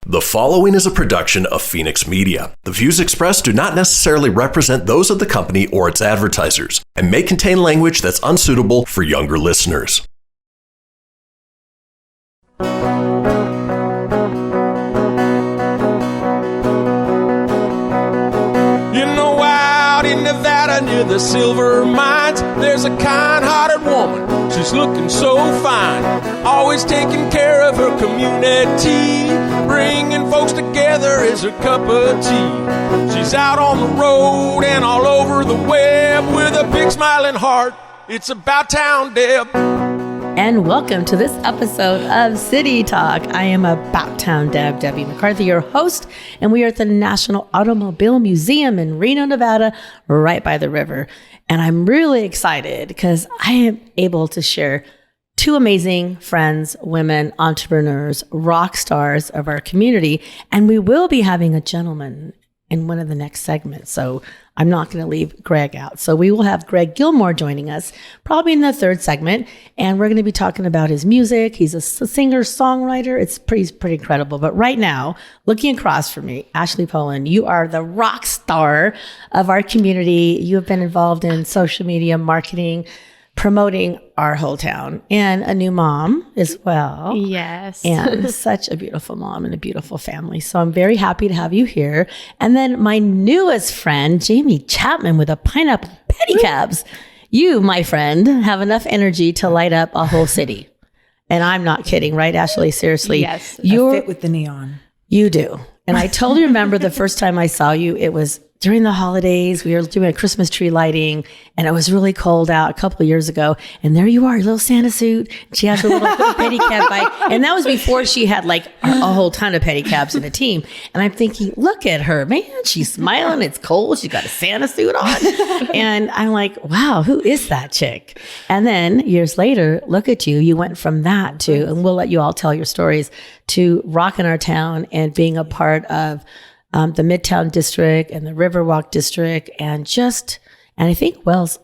The following is a production of Fenix Media. The views expressed do not necessarily represent those of the company or its advertisers and may contain language that's unsuitable for younger listeners. You know, out in Nevada near the silver mines, there's a kind-hearted woman. She's looking so fine, always taking care of her community. Bringing folks together is her cup of tea. She's out on the road and all over the web with a big smiling heart. It's about town, Deb. And welcome to this episode of City Talk. I am About Town Deb, Debbie McCarthy, your host, and we are at the National Automobile Museum in Reno, Nevada, right by the river. And I'm really excited because I am able to share two amazing friends, women, entrepreneurs, rock stars of our community. And we will be having a gentleman in one of the next segments. So I'm not going to leave Greg out. So we will have Greg Gilmore joining us probably in the third segment. And we're going to be talking about his music. He's a singer, songwriter. It's pretty incredible. But right now, looking across from me, Ashley Polan, you are the rock star of our community. You have been involved in social media marketing, promoting our whole town, and a new mom as well. Yes. And such a beautiful mom and a beautiful family. So I'm very happy to have you here. And then my newest friend, Jaime Chapman with a pineapple pedicabs. You, my friend, have enough energy to light up a whole city. And I'm not kidding, right, Ashley? Seriously. Yes. You're fit with the neon. You do. And I totally remember the first time I saw you, it was during the holidays. We were doing a Christmas tree lighting and it was really cold out a couple of years ago. And there you are, your little Santa suit. She has her little pedicab bike. And that was before she had like a whole ton of pedicabs in a team. And I'm thinking, look at her, man. She's smiling. It's cold. She's got a Santa suit on. And I'm like, wow, who is that chick? And then years later, look at you. You went from that to, and we'll let you all tell your stories, to rocking our town and being a part of the MidTown district and the Riverwalk district, and I think Wells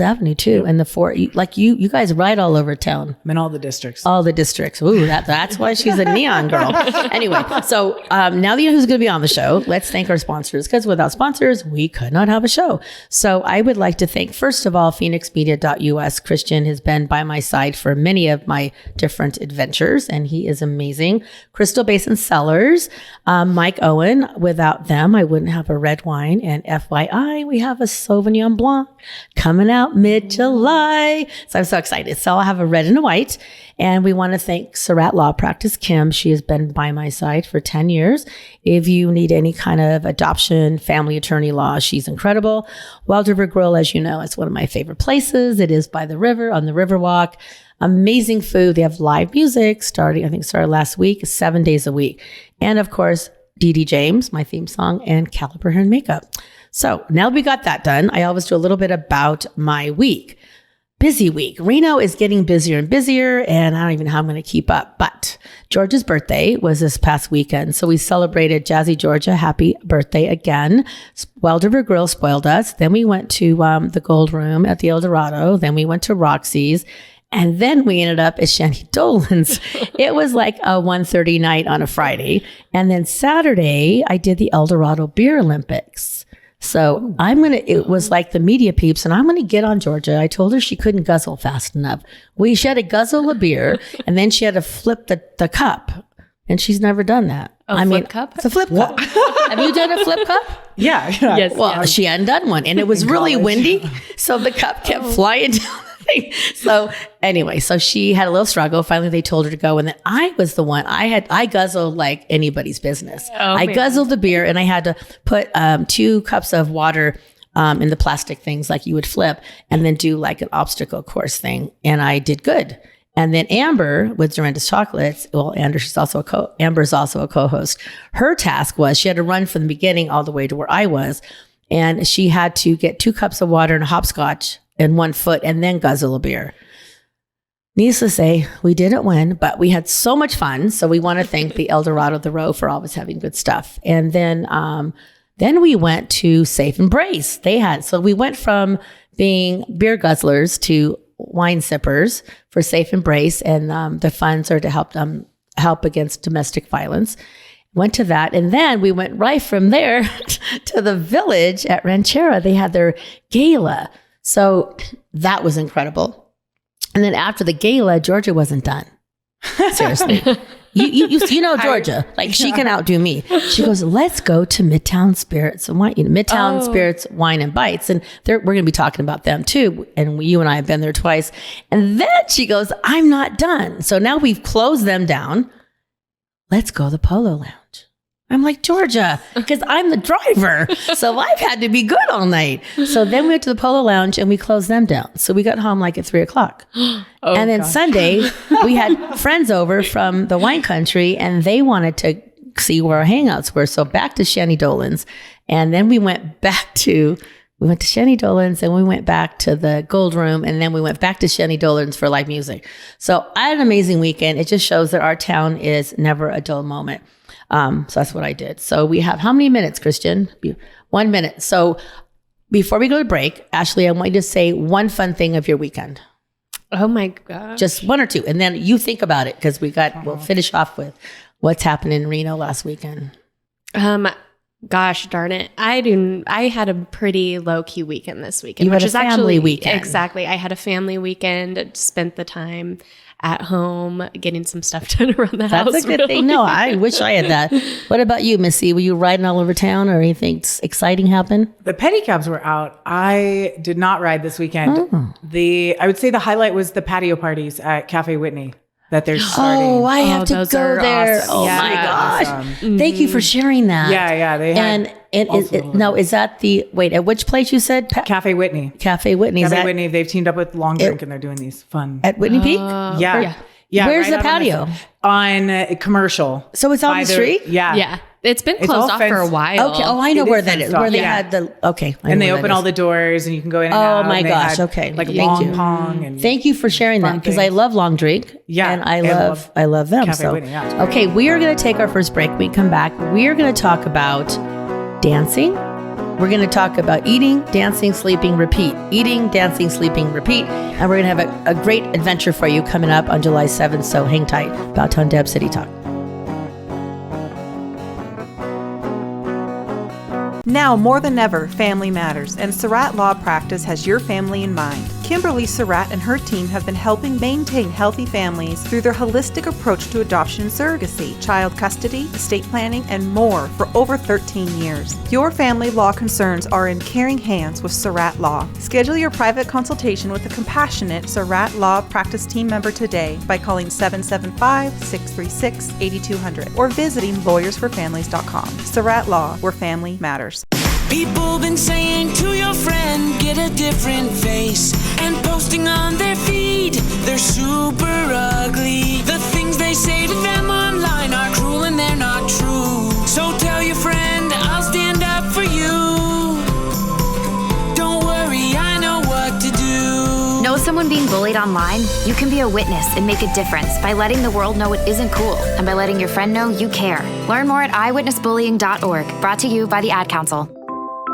Avenue too. And the four, you guys ride all over town. I'm in all the districts. All the districts. Ooh, that's why she's a neon girl. Anyway, so now that you know who's going to be on the show, let's thank our sponsors, because without sponsors, we could not have a show. So I would like to thank, first of all, FenixMedia.us. Christian has been by my side for many of my different adventures, and he is amazing. Crystal Basin Cellars, Mike Owen. Without them, I wouldn't have a red wine. And FYI, we have a Sauvignon Blanc coming out mid-July. So I'm so excited. So I'll have a red and a white. And we want to thank Surratt Law Practice, Kim. She has been by my side for 10 years. If you need any kind of adoption, family attorney law, she's incredible. Wild River Grille, as you know, it's one of my favorite places. It is by the river, on the Riverwalk. Amazing food. They have live music started last week, 7 days a week. And of course, Dee Dee James, my theme song, and Caliper Hair and Makeup. So now we got that done, I always do a little bit about my week. Busy week. Reno is getting busier and busier, and I don't even know how I'm going to keep up. But Georgia's birthday was this past weekend, so we celebrated Jazzy Georgia. Happy birthday again. Wild River Grille spoiled us. Then we went to the Gold Room at the El Dorado. Then we went to Roxy's. And then we ended up at Shanty Dolan's. It was like a 1:30 night on a Friday. And then Saturday, I did the El Dorado Beer Olympics. So it was like the media peeps, and I'm going to get on Georgia. I told her she couldn't guzzle fast enough. She had to guzzle a beer, and then she had to flip the cup. And she's never done that. Flip cup? It's a flip cup. Have you done a flip cup? Yeah. Yes. Well, she hadn't done one, and it was really windy. So the cup kept flying down. So anyway, so she had a little struggle. Finally, they told her to go. And then I was the one, I guzzled like anybody's business. I guzzled the beer, and I had to put 2 cups of water in the plastic things like you would flip, and then do like an obstacle course thing. And I did good. And then Amber with Dorinda's Chocolates, Amber's also a co-host. Her task was she had to run from the beginning all the way to where I was. And she had to get 2 cups of water and a hopscotch in 1 foot and then guzzle a beer. Needless to say, we didn't win, but we had so much fun. So we want to thank the El Dorado, the Row, for always having good stuff. And then we went to Safe Embrace. So we went from being beer guzzlers to wine sippers for Safe Embrace. And the funds are to help against domestic violence. Went to that. And then we went right from there to the village at Ranchera. They had their gala. So that was incredible. And then after the gala, Georgia wasn't done. Seriously. You know Georgia, like she can outdo me. She goes, let's go to MidTown Spirits and Wine, MidTown Spirits Wine and Bites, and we're going to be talking about them too. And you and I have been there twice. And then she goes, I'm not done. So now we've closed them down. Let's go to the Polo Lounge. I'm like, Georgia, because I'm the driver. So I've had to be good all night. So then we went to the Polo Lounge and we closed them down. So we got home like at 3:00. And then Sunday, we had friends over from the wine country and they wanted to see where our hangouts were. So back to Shanny Dolan's. And then we went to Shanny Dolan's and we went back to the Gold Room and then we went back to Shanny Dolan's for live music. So I had an amazing weekend. It just shows that our town is never a dull moment. So that's what I did. So we have how many minutes, Christian? 1 minute. So before we go to break, Ashley, I want you to say one fun thing of your weekend. Oh my gosh. Just one or two. And then you think about it because we'll finish off with what's happened in Reno last weekend. Gosh darn it. I had a pretty low key weekend this weekend. You had a family weekend. Exactly. I had a family weekend, spent the time at home getting some stuff done around the house. That's a good thing. No, I wish I had that. What about you, Missy? Were you riding all over town or anything exciting happen? The Pedicabs were out. I did not ride this weekend. I would say the highlight was the patio parties at Cafe Whitney that they're starting. Oh, I have to those go are there. awesome. Oh my gosh. Awesome. Thank you for sharing that. Yeah, they had is that at which place you said? Cafe Whitney. Cafe Whitney. Cafe Whitney, they've teamed up with Long Drink and they're doing these fun. At Whitney Peak? Yeah. Where's right the out patio? On Commercial. So it's on the street? Yeah. Yeah. It's been It's closed all off for a fenced. while. Okay. Oh, I know It where is that is. fenced off, Where they yeah. had the, okay. And they open all the doors and you can go in and out. Oh my and they gosh. had, Okay. Like Thank long you. pong. And Thank you for sharing that fun because I things. love Long Drink. Yeah, And I and love them. Cafe So, Whitney, yeah, it's great. okay, we are going to take our first break. When we come back, we are going to talk about dancing. We're going to talk about eating, dancing, sleeping, repeat. Eating, dancing, sleeping, repeat. And we're going to have a great adventure for you coming up on July 7th. So hang tight. Bowtown Deb City Talk. Now more than ever, family matters, and Surratt Law Practice has your family in mind. Kimberly Surratt and her team have been helping maintain healthy families through their holistic approach to adoption and surrogacy, child custody, estate planning, and more for over 13 years. Your family law concerns are in caring hands with Surratt Law. Schedule your private consultation with a compassionate Surratt Law Practice team member today by calling 775-636-8200 or visiting lawyersforfamilies.com. Surratt Law, where family matters. People been saying to your friend, get a different face, and posting on their feed, they're super ugly. The things they say to them online are cruel and they're not true. So tell your friend, I'll stand up for you. Don't worry, I know what to do. Know someone being bullied online? You can be a witness and make a difference by letting the world know it isn't cool and by letting your friend know you care. Learn more at eyewitnessbullying.org. Brought to you by the Ad Council.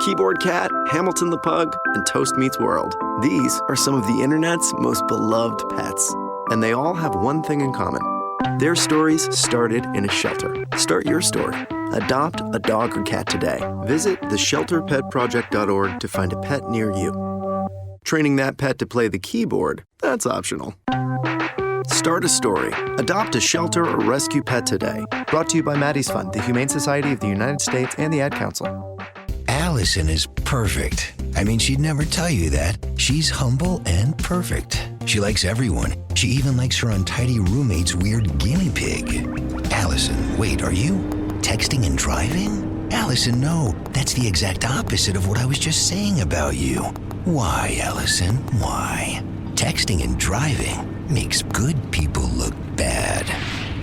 Keyboard Cat, Hamilton the Pug, and Toast Meets World. These are some of the internet's most beloved pets, and they all have one thing in common. Their stories started in a shelter. Start your story. Adopt a dog or cat today. Visit theshelterpetproject.org to find a pet near you. Training that pet to play the keyboard, that's optional. Start a story. Adopt a shelter or rescue pet today. Brought to you by Maddie's Fund, the Humane Society of the United States, and the Ad Council. Allison is perfect. I mean, she'd never tell you that. She's humble and perfect. She likes everyone. She even likes her untidy roommate's weird guinea pig. Allison, wait, are you texting and driving? Allison, no. That's the exact opposite of what I was just saying about you. Why, Allison? Why? Texting and driving makes good people look bad.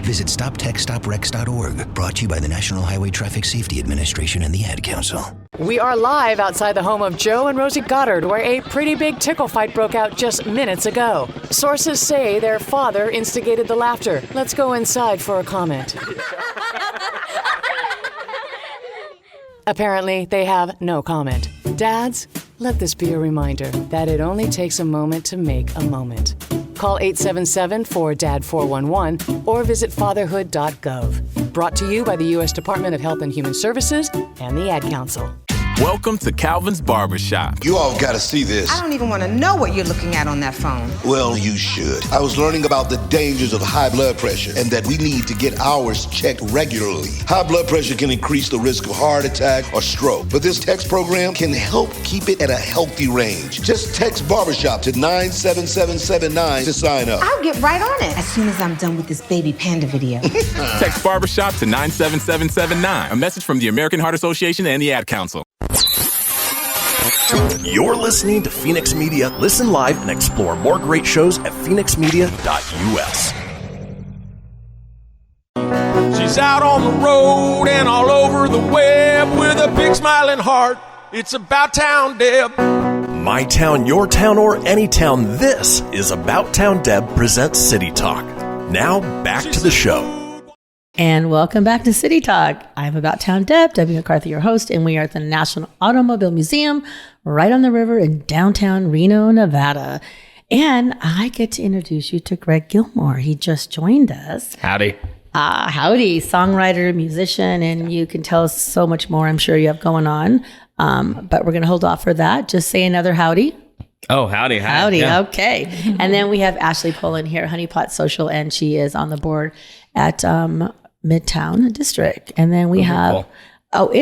Visit StopTextStopRex.org. Brought to you by the National Highway Traffic Safety Administration and the Ad Council. We are live outside the home of Joe and Rosie Goddard, where a pretty big tickle fight broke out just minutes ago. Sources say their father instigated the laughter. Let's go inside for a comment. Apparently, they have no comment. Dads, let this be a reminder that it only takes a moment to make a moment. Call 877-4DAD-411 or visit fatherhood.gov. Brought to you by the U.S. Department of Health and Human Services and the Ad Council. Welcome to Calvin's Barbershop. You all gotta see this. I don't even want to know what you're looking at on that phone. Well, you should. I was learning about the dangers of high blood pressure and that we need to get ours checked regularly. High blood pressure can increase the risk of heart attack or stroke, but this text program can help keep it at a healthy range. Just text Barbershop to 97779 to sign up. I'll get right on it as soon as I'm done with this baby panda video. Text Barbershop to 97779. A message from the American Heart Association and the Ad Council. You're listening to Fenix Media. Listen live and explore more great shows at fenixmedia.us. She's out on the road and all over the web with a big smiling heart. It's About Town Deb. My town, your town, or any town. This is About Town Deb presents City Talk. Now back to the show. And welcome back to City Talk. I'm About Town Deb, Debbie McCarthy, your host, and we are at the National Automobile Museum right on the river in downtown Reno, Nevada. And I get to introduce you to Greg Gilmore. He just joined us. Howdy. Howdy, songwriter, musician, and you can tell us so much more I'm sure you have going on. But we're going to hold off for that. Just say another howdy. Oh, howdy. Howdy, yeah. Okay. And then we have Ashley Polan here, Honeypot Social, and she is on the board at MidTown District. And then we have,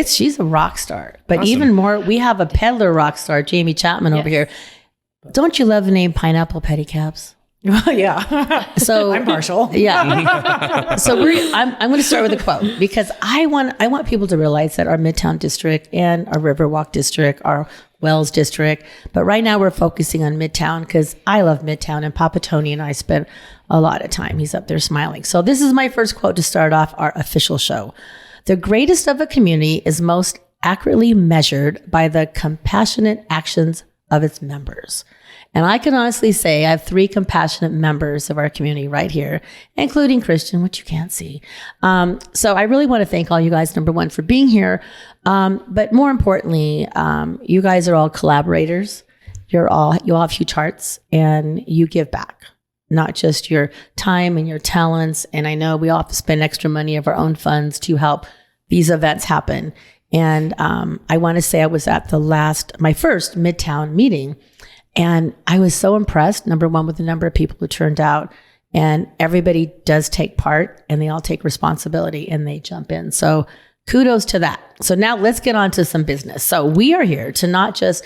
she's a rock star. But Awesome. even more, we have a peddler rock star, Jaime Chapman over here. Don't you love the name Pineapple Pedicabs? Well, yeah. So I'm partial. Yeah. So I'm going to start with a quote because I want people to realize that our Midtown District and our Riverwalk District, our Wells District, but right now we're focusing on Midtown because I love Midtown and Papa Tony and I spent a lot of time. He's up there smiling. So this is my first quote to start off our official show. The greatest of a community is most accurately measured by the compassionate actions of its members. And I can honestly say I have 3 compassionate members of our community right here, including Christian, which you can't see. So I really want to thank all you guys, number one, for being here. But more importantly, you guys are all collaborators. You all have huge hearts and you give back, not just your time and your talents. And I know we all have to spend extra money of our own funds to help these events happen. And I want to say I was at my first Midtown meeting. And I was so impressed, number one, with the number of people who turned out. And everybody does take part and they all take responsibility and they jump in. So kudos to that. So now let's get on to some business. So we are here to not just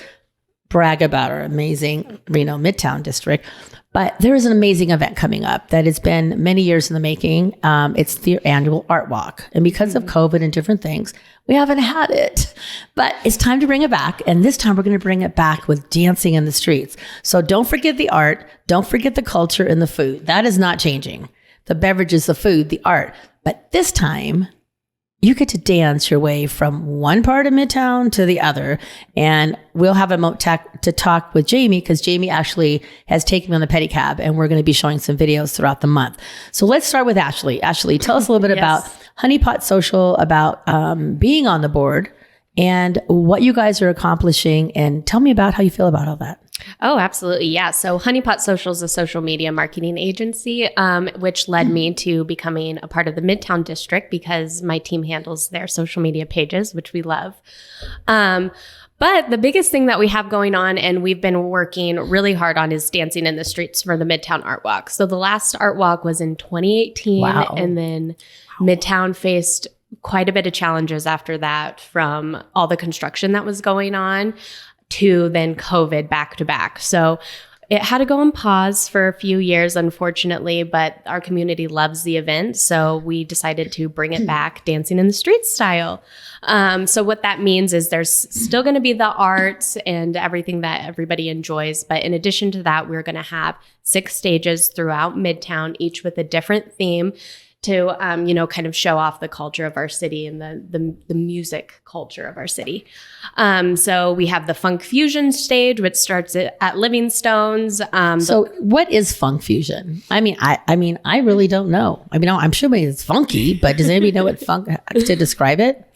brag about our amazing Reno Midtown District, but there is an amazing event coming up that has been many years in the making. It's the annual Art Walk. And because of COVID and different things, we haven't had it. But it's time to bring it back. And this time we're going to bring it back with dancing in the streets. So don't forget the art. Don't forget the culture and the food. That is not changing. The beverages, the food, the art. But this time, you get to dance your way from one part of Midtown to the other. And we'll have a to talk with Jaime because Jaime actually has taken me on the pedicab and we're going to be showing some videos throughout the month. So let's start with Ashley. Ashley, tell us a little bit about Honeypot Social, about being on the board and what you guys are accomplishing. And tell me about how you feel about all that. Oh, absolutely. Yeah. So Honeypot Social is a social media marketing agency, which led me to becoming a part of the Midtown District because my team handles their social media pages, which we love. But the biggest thing that we have going on and we've been working really hard on is dancing in the streets for the Midtown Art Walk. So the last Art Walk was in 2018. Wow. And then Midtown faced quite a bit of challenges after that from all the construction that was going on to then COVID back to back. So it had to go on pause for a few years, unfortunately, but our community loves the event. So we decided to bring it back dancing in the street style. So what that means is there's still going to be the arts and everything that everybody enjoys. But in addition to that, we're going to have 6 stages throughout Midtown, each with a different theme to, kind of show off the culture of our city and the music culture of our city. So we have the Funk Fusion stage, which starts at Livingstone's. So what is Funk Fusion? I mean, I really don't know. I mean, I'm sure it's funky, but does anybody know what funk to describe it?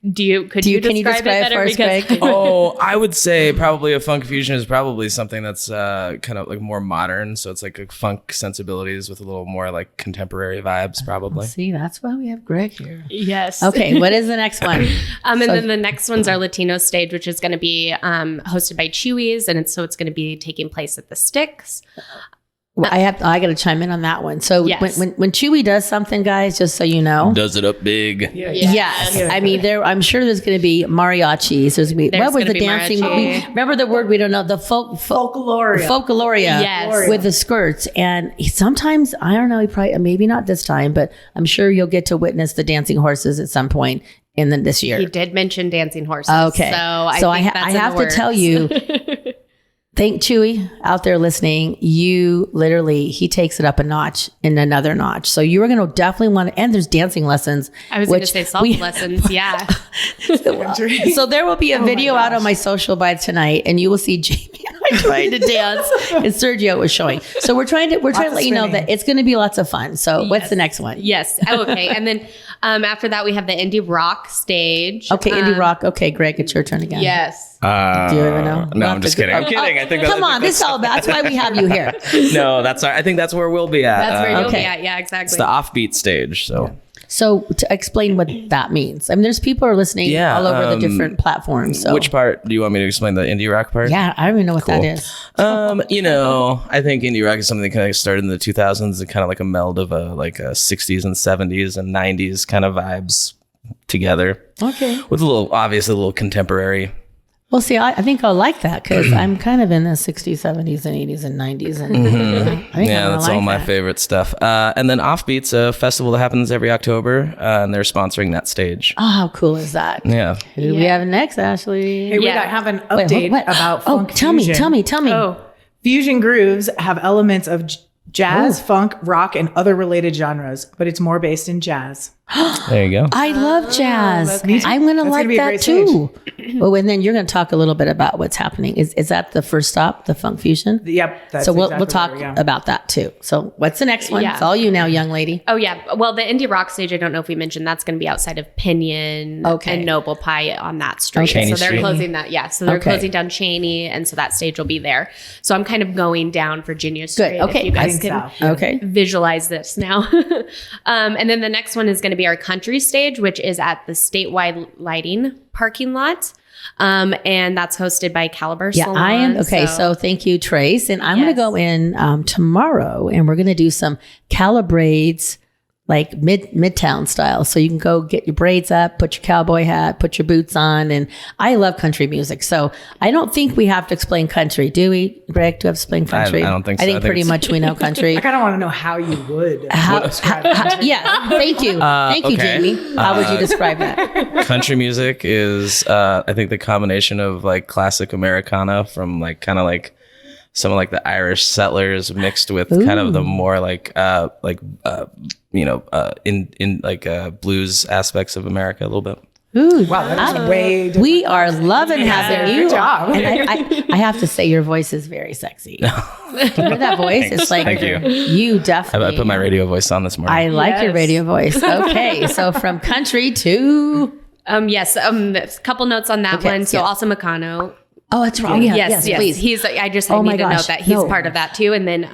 Could you describe it better? first, Greg? Oh, I would say probably a funk fusion is probably something that's kind of like more modern. So it's like a funk sensibilities with a little more like contemporary vibes, probably. See, that's why we have Greg here. Yes. Okay, what is the next one? And then the next one's our Latino stage, which is going to be hosted by Chewy's, and it's going to be taking place at the Sticks. Well, I got to chime in on that one. So Yes. when Chewy does something, guys, just so you know, Does it up big. yes. I mean, I'm sure there's going to be mariachis. There's going to be what was the dancing? Remember the word we don't know. The folkloria. Yes. With the skirts, and sometimes I don't know. He probably maybe not this time, but I'm sure you'll get to witness the dancing horses at some point in this year. He did mention dancing horses. Okay, so I have to tell you. Thank Chewy out there listening. He takes it up a notch and another notch. So you are going to definitely want to, and there's dancing lessons. I was going to say salt lessons. Yeah. So there will be a video out on my social by tonight, and you will see Jaime and I trying to dance, and Sergio was showing. So we're trying to let you know that it's going to be lots of fun. So what's the next one? Yes. Okay. And then after that, we have the indie rock stage. Okay, indie rock. Okay, Greg, it's your turn again. Yes. Do you even know? No, I'm just kidding. I'm kidding. I think come on, this is all about. That's why we have you here. No, I think that's where we'll be at. That's where you'll be at. Yeah, exactly. It's the offbeat stage. So to explain what that means, I mean, there's people are listening all over the different platforms. So. Which part do you want me to explain? The indie rock part? Yeah, I don't even know what that is. I think indie rock is something that kind of started in the 2000s, and kind of like a meld of a 60s and 70s and 90s kind of vibes together. Okay. With obviously a little contemporary. Well, see, I think I'll like that because I'm kind of in the 60s, 70s, and 80s, and 90s. And I think that's all my favorite stuff. And then Offbeat's a festival that happens every October, and they're sponsoring that stage. Oh, how cool is that? Yeah. Who do we have next, Ashley? Hey, I have an update about funk fusion. Tell me. Oh, Fusion grooves have elements of jazz, funk, rock, and other related genres, but it's more based in jazz. There you go. I love jazz. I'm going to like that too. Well, and then you're going to talk a little bit about what's happening. Is that the first stop, the funk fusion? Yep. That's so we'll talk about that too. So what's the next one? Yeah. It's all you now, young lady. Oh yeah. Well, the indie rock stage, I don't know if we mentioned, that's going to be outside of Pinion and Noble Pie on that street. Okay. So they're closing that. Yeah. So they're closing down Cheney, and so that stage will be there. So I'm kind of going down Virginia Street. Good. Okay. If you guys can visualize this now. And then the next one is going to be our country stage, which is at the statewide lighting parking lot. And that's hosted by Caliber Salon. I am. Okay. So thank you, Trace. And I'm going to go in tomorrow, and we're going to do some calibrades, like Midtown style. So you can go get your braids up, put your cowboy hat, put your boots on. And I love country music. So I don't think we have to explain country. Do we, Greg? Do we have to explain country? I don't think so. I think pretty much we know country. I kind of want to know how you would. Yeah. Thank you. Thank you, Jaime. How would you describe that? Country music is, I think, the combination of like classic Americana from like kind of like some of like the Irish settlers mixed with kind of the more in blues aspects of America a little bit. Ooh, wow, that's way different. We are loving having you. Good job. And I have to say, your voice is very sexy. Do you hear that voice? Thanks. It's like Thank you. You definitely. I put my radio voice on this morning. I like your radio voice. Okay, so from country to a couple notes on that one. So also Meccano. Oh, that's right. Yes, please. I need to note that he's part of that too. And then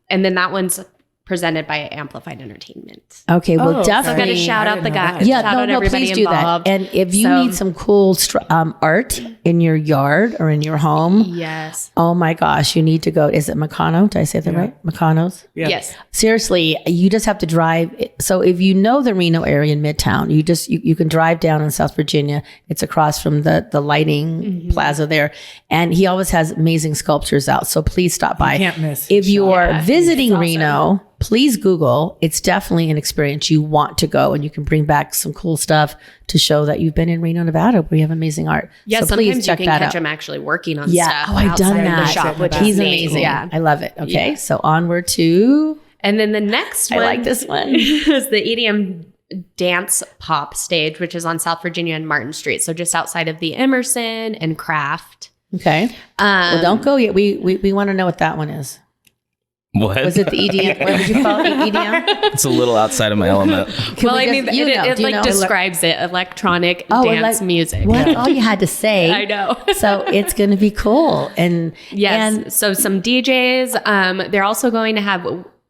and then that one's presented by Amplified Entertainment. Okay, well, definitely. I've got to shout out the guys. Yeah, shout out everybody please do involved. that. And if you need some cool art in your yard or in your home, yes. Oh my gosh, you need to go. Is it Meccano? Did I say that right? Meccano's? Yeah. Yes. Seriously, you just have to drive. So if you know the Reno area in Midtown, you can drive down in South Virginia. It's across from the lighting plaza there. And he always has amazing sculptures out. So please stop by. You can't miss. If you are visiting Reno, please Google. It's definitely an experience you want to go, and you can bring back some cool stuff to show that you've been in Reno, Nevada, where you have amazing art. Yeah, so sometimes please check you can that catch out. him actually working on Yeah, stuff. I've done outside of that. the shop, which He's is amazing. Yeah, I love it. Okay, Yeah. so onward to. And then the next one, I like this one. is the EDM dance pop stage, which is on South Virginia and Martin Street, so just outside of the Emerson and Kraft. Okay. Well, don't go yet. We want to know what that one is. What? Was it the EDM? What did you call it? EDM? It's a little outside of my element. Well, I mean, it describes it, electronic dance music. What? All you had to say. I know. So it's going to be cool. And yes, so some DJs. They're also going to have.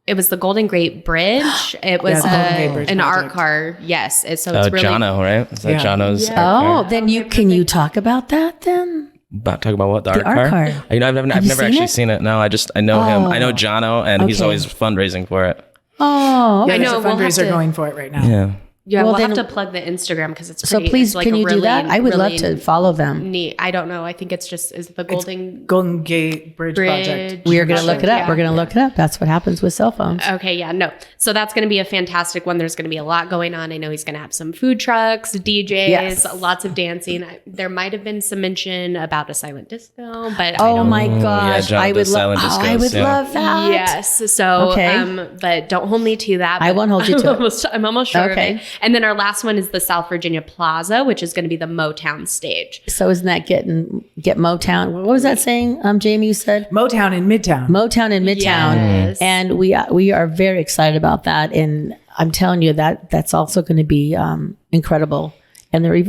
It was the Golden Gate Bridge. It was an art car. Yes. So it's really Jono, right? Is that Jono's? Oh, then can you talk about that then? Talk about what? The art car? You know, I've never actually seen it. No, I know him. I know Jono, and he's always fundraising for it. Oh, I know. There's a fundraiser going for it right now. Yeah. Yeah, we'll have to plug the Instagram because it's pretty. So please, like can you do that? I would love to follow them. Neat. I don't know. I think it's just the Golden Gate Bridge Project. We are going to look it up. We're going to look it up. That's what happens with cell phones. Okay, yeah, no. So that's going to be a fantastic one. There's going to be a lot going on. I know he's going to have some food trucks, DJs, lots of dancing. There might have been some mention about a silent disco, but oh my gosh, I would love that. Yes. So, but don't hold me to that. I won't hold you to it. I'm almost sure of it. And then our last one is the South Virginia Plaza, which is going to be the Motown stage. So isn't that get Motown? What was that saying, Jamie? You said Motown in Midtown. Motown in Midtown, yes. And we are very excited about that. And I'm telling you that's also going to be incredible. And I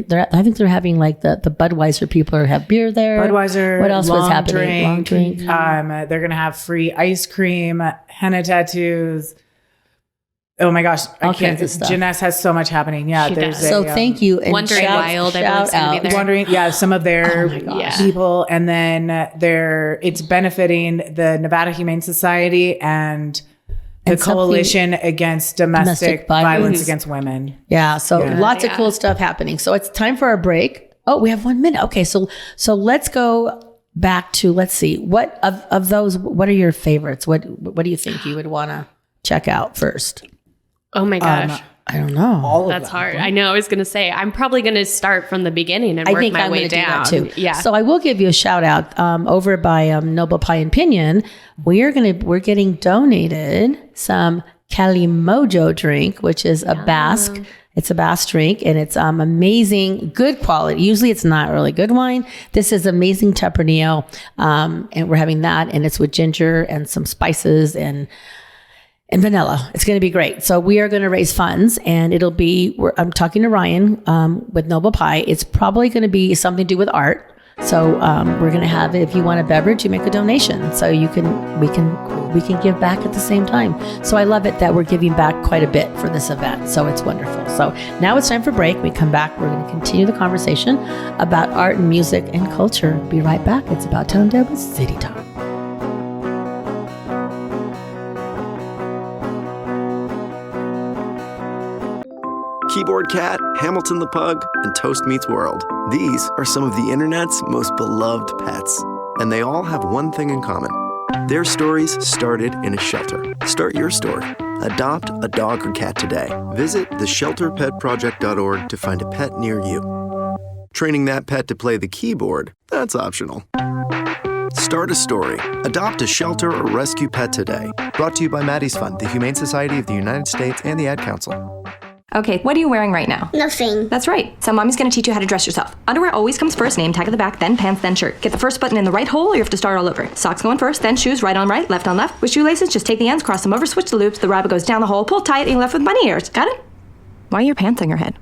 think they're having like the Budweiser people have beer there. Budweiser. What else was happening? Long drink. They're going to have free ice cream, henna tattoos. Oh my gosh, all kinds of stuff. Jeunesse has so much happening. Yeah, so thank you. And Wondering Wild, I believe, is going to be there. Wondering, some of their people, and then it's benefiting the Nevada Humane Society and the Coalition Against Domestic Violence Against Women. Yeah, so lots of cool stuff happening. So it's time for our break. Oh, we have 1 minute. Okay, so let's go back to, let's see, what of those, what are your favorites? What do you think you would want to check out first? Oh my gosh. I don't know. That's hard. I know. I was going to say, I'm probably going to start from the beginning and work my way down. Do that too. Yeah. So I will give you a shout out over by Noble Pie and Pinion. We're getting donated some Cali Mojo drink, which is a Basque. It's a Basque drink, and it's amazing, good quality. Usually it's not really good wine. This is amazing Tempranillo, and we're having that, and it's with ginger and some spices and vanilla. It's going to be great. So we are going to raise funds, and it'll be, I'm talking to Ryan with Noble Pie. It's probably going to be something to do with art. So we're going to have, if you want a beverage, you make a donation. So we can give back at the same time. So I love it that we're giving back quite a bit for this event. So it's wonderful. So now it's time for break. We come back. We're going to continue the conversation about art and music and culture. Be right back. It's About Town Deb with City Talk. Keyboard Cat, Hamilton the Pug, and Toast Meets World. These are some of the internet's most beloved pets. And they all have one thing in common. Their stories started in a shelter. Start your story. Adopt a dog or cat today. Visit theshelterpetproject.org to find a pet near you. Training that pet to play the keyboard, that's optional. Start a story. Adopt a shelter or rescue pet today. Brought to you by Maddie's Fund, the Humane Society of the United States, and the Ad Council. Okay, what are you wearing right now? Nothing. That's right. So mommy's gonna teach you how to dress yourself. Underwear always comes first, name tag at the back, then pants, then shirt. Get the first button in the right hole or you have to start all over. Socks going first, then shoes, right on right, left on left. With shoelaces, just take the ends, cross them over, switch the loops, the rabbit goes down the hole, pull tight, and you're left with bunny ears. Got it? Why are your pants on your head?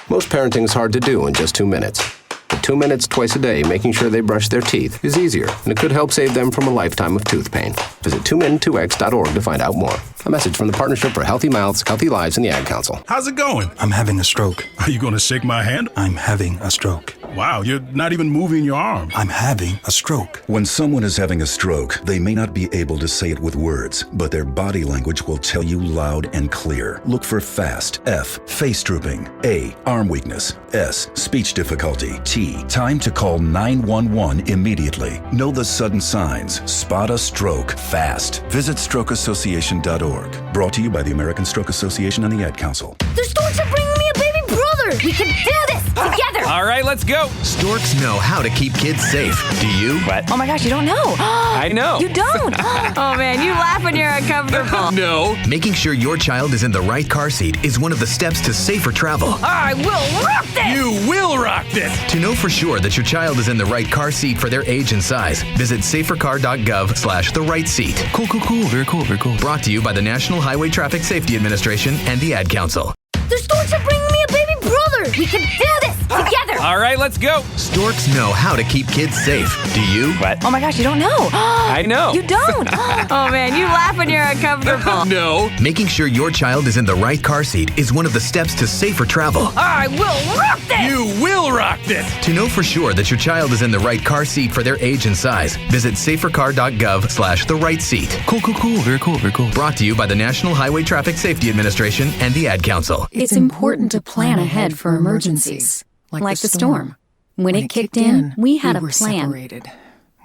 Most parenting is hard to do in just 2 minutes. But 2 minutes twice a day making sure they brush their teeth is easier, and it could help save them from a lifetime of tooth pain. Visit 2min2x.org to find out more. A message from the Partnership for Healthy Mouths, Healthy Lives, and the Ad Council. How's it going? I'm having a stroke. Are you going to shake my hand? I'm having a stroke. Wow, you're not even moving your arm. I'm having a stroke. When someone is having a stroke, they may not be able to say it with words, but their body language will tell you loud and clear. Look for FAST. F, face drooping. A, arm weakness. S, speech difficulty. T, time to call 911 immediately. Know the sudden signs. Spot a stroke fast. Visit strokeassociation.org. Brought to you by the American Stroke Association and the Ad Council. The storks are bringing me a baby brother! We can do this together. All right, let's go. Storks know how to keep kids safe. Do you? What? Oh my gosh, you don't know. I know. You don't. Oh man, you laugh when you're uncomfortable. No. Making sure your child is in the right car seat is one of the steps to safer travel. I will rock this. You will rock this. To know for sure that your child is in the right car seat for their age and size, visit safercar.gov/the right seat. Cool. Very cool. Brought to you by the National Highway Traffic Safety Administration and the Ad Council. The storks are bringing me a baby brother. We can do this together. All right, let's go. Storks know how to keep kids safe. Do you? What? Oh my gosh, you don't know. I know. You don't. Oh man, you laugh when you're uncomfortable. No. Making sure your child is in the right car seat is one of the steps to safer travel. I will rock this. You will rock this. To know for sure that your child is in the right car seat for their age and size, visit safercar.gov/the right seat. Cool. Very cool. Brought to you by the National Highway Traffic Safety Administration and the Ad Council. It's important to plan ahead for emergencies, like the storm. When it kicked in, we had a plan. Separated.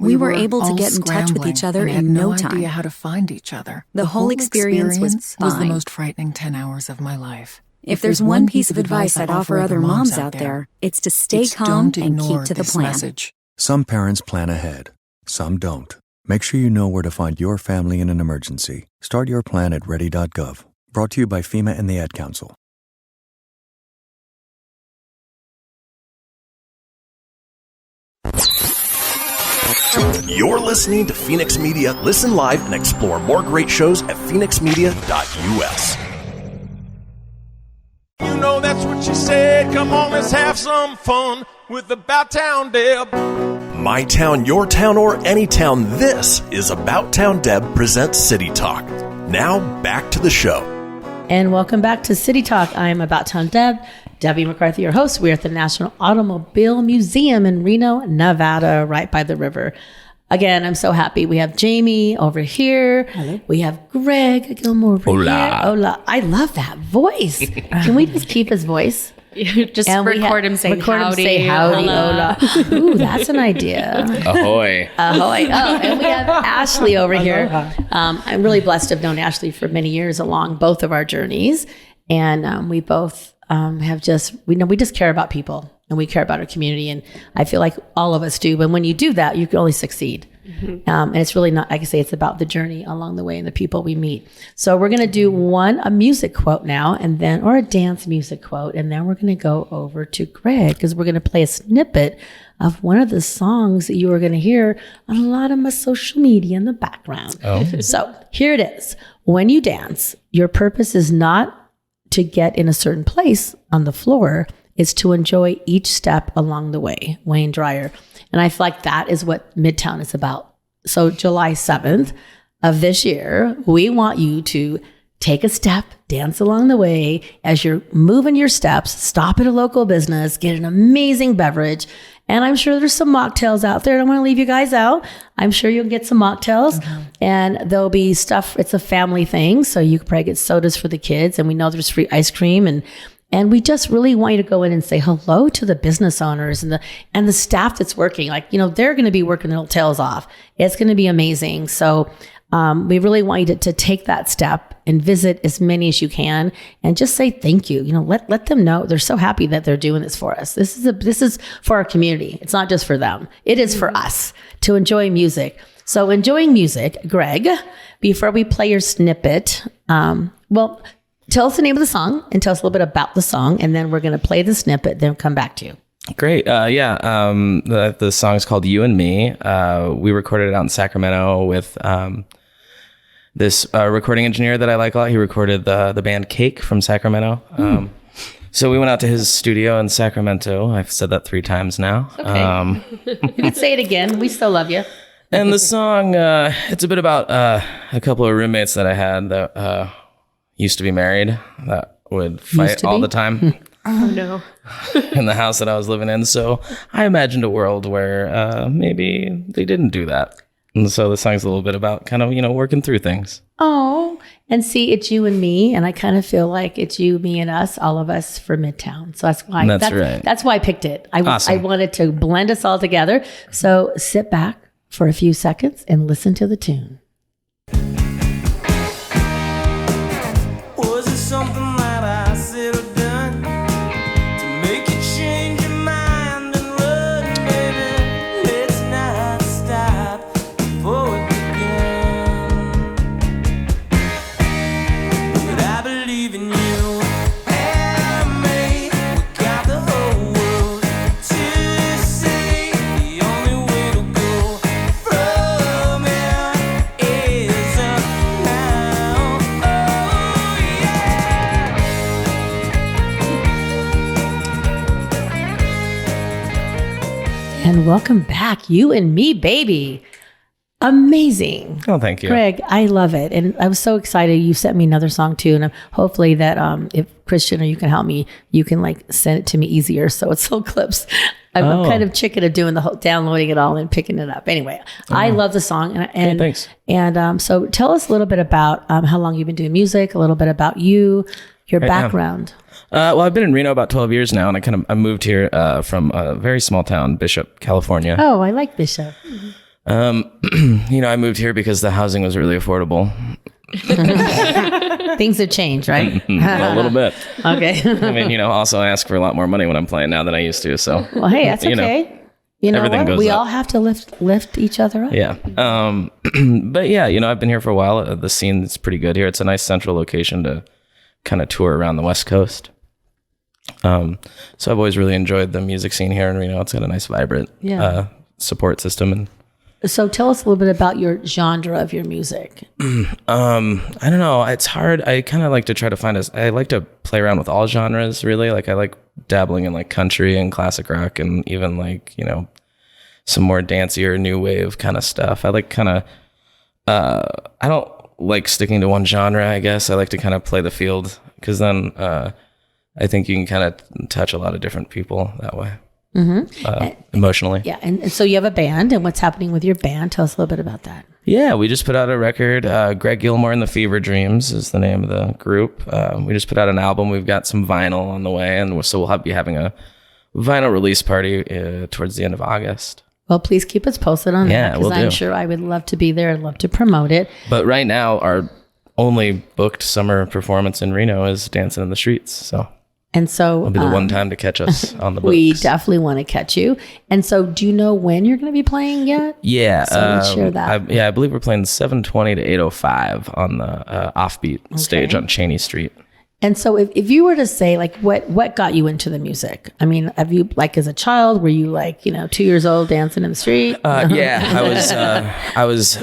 We were able to get in touch with each other in no time. Idea how to find each other. The whole experience was fine. Was the most frightening 10 hours of my life. If there's one piece of advice I'd offer other moms out there, it's to stay calm and keep to the plan. Message. Some parents plan ahead, some don't. Make sure you know where to find your family in an emergency. Start your plan at ready.gov. Brought to you by FEMA and the Ad Council. You're listening to Fenix Media. Listen live and explore more great shows at fenixmedia.us. You know that's what she said. Come on, let's have some fun with About Town Deb. My town, your town, or any town. This is About Town Deb presents City Talk. Now back to the show. And welcome back to City Talk. I'm About Town Deb, Debbie McCarthy, your host. We're at the National Automobile Museum in Reno, Nevada, right by the river. Again, I'm so happy. We have Jaime over here. Hello. We have Greg Gilmore over here. Hola. I love that voice. Can we just keep his voice? Just record him saying howdy. Say howdy, hola. Ooh, that's an idea. Ahoy. Ahoy. Oh, and we have Ashley over here. I'm really blessed to have known Ashley for many years along both of our journeys. And we both we just care about people and we care about our community. And I feel like all of us do. But when you do that, you can only succeed. Mm-hmm. And it's really not, like I say, it's about the journey along the way and the people we meet. So we're going to do a music quote now, or a dance music quote. And then we're going to go over to Greg because we're going to play a snippet of one of the songs that you are going to hear on a lot of my social media in the background. Oh. So here it is. When you dance, your purpose is not to get in a certain place on the floor. It's to enjoy each step along the way. Wayne Dyer. And I feel like that is what MidTown is about. So July 7th of this year, we want you to take a step, dance along the way. As you're moving your steps, stop at a local business, get an amazing beverage. And I'm sure there's some mocktails out there. I don't want to leave you guys out. I'm sure you'll get some mocktails. Mm-hmm. And there'll be stuff. It's a family thing. So you can probably get sodas for the kids. And we know there's free ice cream. And we just really want you to go in and say hello to the business owners and the staff that's working. Like, they're going to be working their tails off. It's going to be amazing. So we really want you to take that step and visit as many as you can and just say thank you. Let them know they're so happy that they're doing this for us. This is for our community. It's not just for them. It is for us to enjoy music. So enjoying music, Greg, before we play your snippet, tell us the name of the song and tell us a little bit about the song, and then we're going to play the snippet, then come back to you. Great. The song is called You and Me. We recorded it out in Sacramento with this recording engineer that I like a lot. He recorded the band Cake from Sacramento. So we went out to his studio in Sacramento. I've said that 3 times now. Okay. You can say it again. We still love you. And the song, it's a bit about a couple of roommates that I had that used to be married that would fight all the time. Oh no. In the house that I was living in. So I imagined a world where maybe they didn't do that. And so the song's a little bit about kind of, working through things. Oh, and see, it's you and me. And I kind of feel like it's you, me, and us, all of us for MidTown. So that's why right. That's why I picked it. Awesome. I wanted to blend us all together. So sit back for a few seconds and listen to the tune. Was it something that I said or done to And welcome back. You and Me, baby. Amazing. Oh, thank you. Greg, I love it. And I was so excited. You sent me another song too. And hopefully that if Christian or you can help me, you can like send it to me easier. So it's little clips. I'm kind of chicken of doing the whole downloading it all and picking it up. Anyway, I love the song. And thanks. And so tell us a little bit about how long you've been doing music, a little bit about you, your background. Well, I've been in Reno about 12 years now, and I moved here from a very small town, Bishop, California. Oh, I like Bishop. I moved here because the housing was really affordable. Things have changed, right? A little bit. Okay. I mean, also I ask for a lot more money when I'm playing now than I used to. So, well, hey, that's okay. You know everything what? goes We up. all have to lift each other up. Yeah. But yeah, I've been here for a while. The scene is pretty good here. It's a nice central location to kind of tour around the West Coast. So I've always really enjoyed the music scene here in Reno. It's got a nice, vibrant support system. And so tell us a little bit about your genre of your music. I don't know. It's hard. I kind of like to try to find I like to play around with all genres, really. Like I like dabbling in like country and classic rock and even like, some more dancier new wave kind of stuff. I like kind of, I don't like sticking to one genre, I guess. I like to kind of play the field because then I think you can kind of touch a lot of different people that way. Emotionally. Yeah. And so you have a band, and what's happening with your band? Tell us a little bit about that. Yeah, we just put out a record. Greg Gilmore and the Fever Dreams is the name of the group. We just put out an album. We've got some vinyl on the way, and so we'll be having a vinyl release party towards the end of August. Well, please keep us posted on that, because I'm sure I would love to be there and love to promote it. But right now, our only booked summer performance in Reno is Dancing in the Streets. So it'll be the one time to catch us on the books. We definitely want to catch you. And so do you know when you're going to be playing yet? Yeah. So let's share that. I believe we're playing 7:20 to 8:05 on the offbeat stage on Cheney Street. And so if you were to say, like, what got you into the music? I mean, have you, like, as a child, were you like, 2 years old dancing in the street? Yeah, I was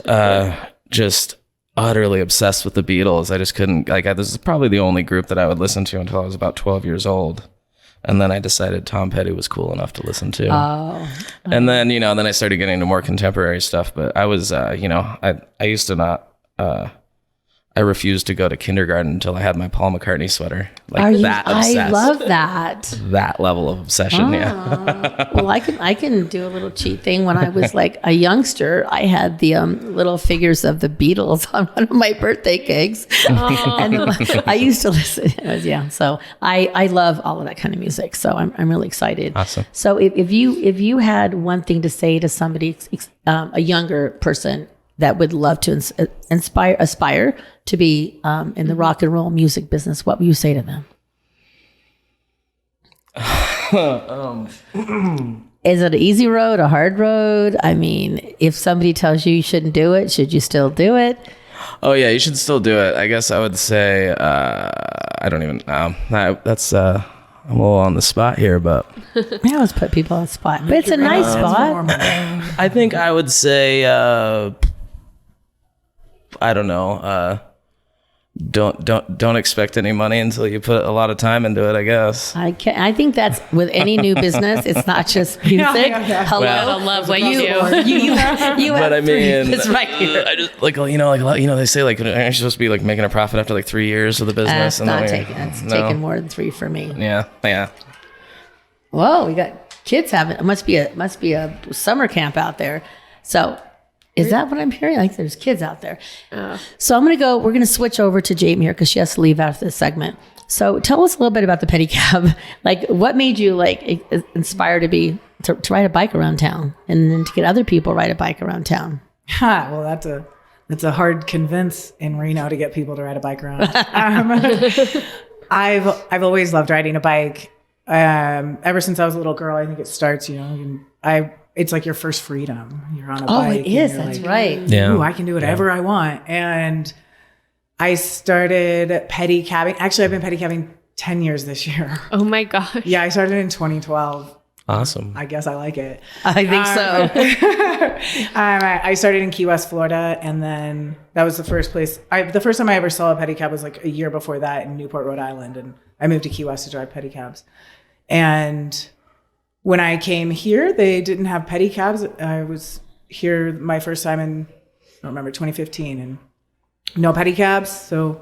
just utterly obsessed with the Beatles. I just couldn't, this is probably the only group that I would listen to until I was about 12 years old. And then I decided Tom Petty was cool enough to listen to. Oh. And then, then I started getting into more contemporary stuff. But I was, I used to not, I refused to go to kindergarten until I had my Paul McCartney sweater. That obsessed. I love that. That level of obsession, yeah. Well, I can do a little cheat thing. When I was like a youngster, I had the little figures of the Beatles on one of my birthday cakes. And I used to listen. So I love all of that kind of music. So I'm really excited. Awesome. So if you had one thing to say to somebody, a younger person that would love to aspire to be in the rock and roll music business, what would you say to them? Is it an easy road, a hard road? I mean, if somebody tells you shouldn't do it, should you still do it? Oh yeah, you should still do it. I guess I would say, I don't even know. That's, I'm a little on the spot here, but. I always put people on the spot, but it's a nice spot. I think I would say, I don't know. Don't expect any money until you put a lot of time into it, I guess. I think that's with any new business. It's not just music. Hello, I love what you do. You but I mean, it's right here. I just they say like, aren't you supposed to be like making a profit after like 3 years of the business? It's taking more than 3 for me. Yeah. Whoa, we got kids having. It must be a summer camp out there. So. Is that what I'm hearing? Like there's kids out there. So we're going to switch over to Jaime here because she has to leave after this segment. So tell us a little bit about the pedicab. Like what made you inspire to ride a bike around town and then to get other people ride a bike around town? Well, that's a hard convince in Reno to get people to ride a bike around. I've always loved riding a bike. Ever since I was a little girl, I think it starts, it's like your first freedom. You're on a bike. Oh, it is. That's right. Yeah. Ooh, I can do whatever I want. And I started pedicabbing. Actually, I've been pedicabbing 10 years this year. Oh my gosh. Yeah, I started in 2012. Awesome. I guess I like it. I think so. I started in Key West, Florida, and then that was the first place. The first time I ever saw a pedicab was like a year before that in Newport, Rhode Island, and I moved to Key West to drive pedicabs. And when I came here, they didn't have pedicabs. I was here my first time in, I don't remember, 2015, and no pedicabs. So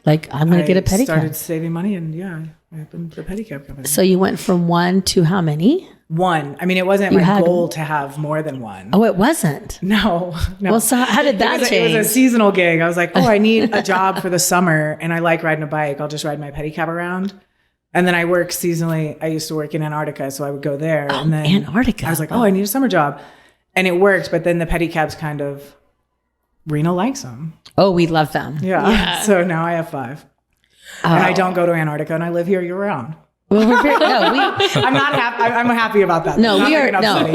like, I'm going to get a pedicab. Started saving money, and I opened the pedicab company. So you went from 1 to how many? 1. I mean, it wasn't my goal to have more than 1. Oh, it wasn't? No. Well, so how did that change? It was a seasonal gig. I was like, I need a job for the summer, and I like riding a bike. I'll just ride my pedicab around. And then I work seasonally. I used to work in Antarctica, so I would go there. And then Antarctica. I was like, I need a summer job. And it worked, but then the pedicabs kind of, Reno likes them. Oh, we love them. Yeah. So now I have 5. And I don't go to Antarctica, and I live here year round. Well, I'm not happy. I'm happy about that.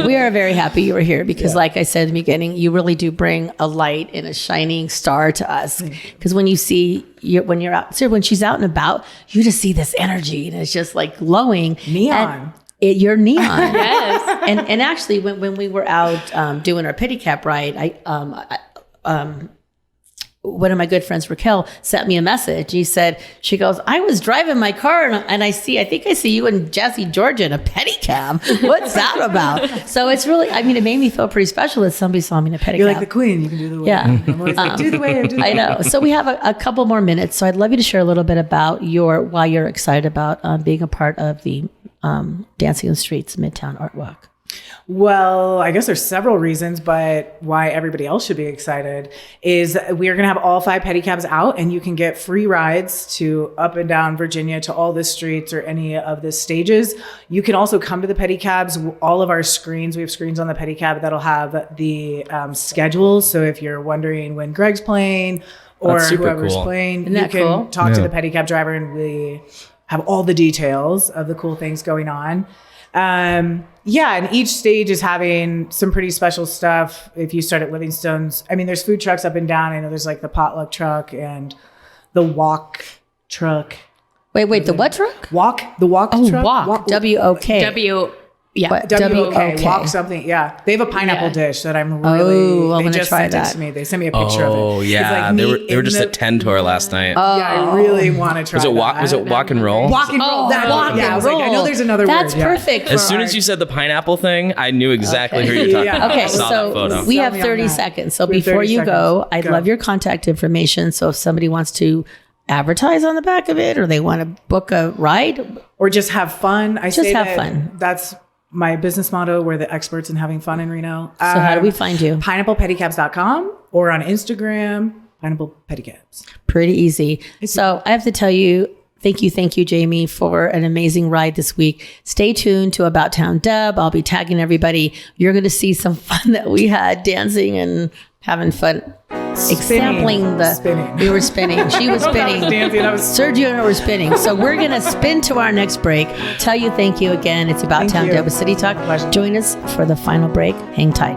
We are very happy you were here because, like I said in the beginning, you really do bring a light and a shining star to us. Because when you see when you're out, when she's out and about, you just see this energy, and it's just like glowing neon. You're neon, yes. And actually, when we were out doing our pedicab ride, one of my good friends, Raquel, sent me a message. She goes, I was driving my car and I think I see you and Jesse Georgia in a pedicab. What's that about? So it's really, I mean, it made me feel pretty special that somebody saw me in a pedicab. You're like the queen. You can do the way. Yeah. Do the way. I know. So we have a couple more minutes. So I'd love you to share a little bit about why you're excited about being a part of the Dancing in the Streets MidTown Art Walk. Well, I guess there's several reasons, but why everybody else should be excited is we are going to have all 5 pedicabs out, and you can get free rides to up and down Virginia to all the streets or any of the stages. You can also come to the pedicabs. All of our screens, we have screens on the pedicab that'll have the schedules. So if you're wondering when Greg's playing or whoever's playing, you can talk to the pedicab driver, and we have all the details of the cool things going on. And each stage is having some pretty special stuff. If you start at Livingstone's, I mean, there's food trucks up and down. I know there's like the potluck truck and the walk truck. Wait, the what truck? The walk truck. Walk. W-O-K. W-O-K. Walk something. Yeah. They have a pineapple dish that I'm really, I'm they gonna just try sent that. it to me. They sent me a picture of it. Oh, yeah. Like they were just at 10 tour last night. I really want to try Was it walk and roll? Walk and roll. I was like, I know there's another That's word. perfect. As soon as you said the pineapple thing, I knew exactly who you're talking about. Okay, I saw that photo. so we have 30 seconds. So before you go, I'd love your contact information. So if somebody wants to advertise on the back of it, or they want to book a ride, or just have fun, fun. That's my business motto. We're the experts in having fun in Reno. So how do we find you? PineapplePedicabs.com or on Instagram, Pineapple Pedicabs. Pretty easy. So I have to tell you, thank you, Jaime, for an amazing ride this week. Stay tuned to About Town Deb. I'll be tagging everybody. You're going to see some fun that we had dancing and having fun. Sampling we were spinning. She was spinning. Sergio and I were spinning. So we're going to spin to our next break. Tell you thank you again. It's About Town Deb with City Talk. Join us for the final break. Hang tight.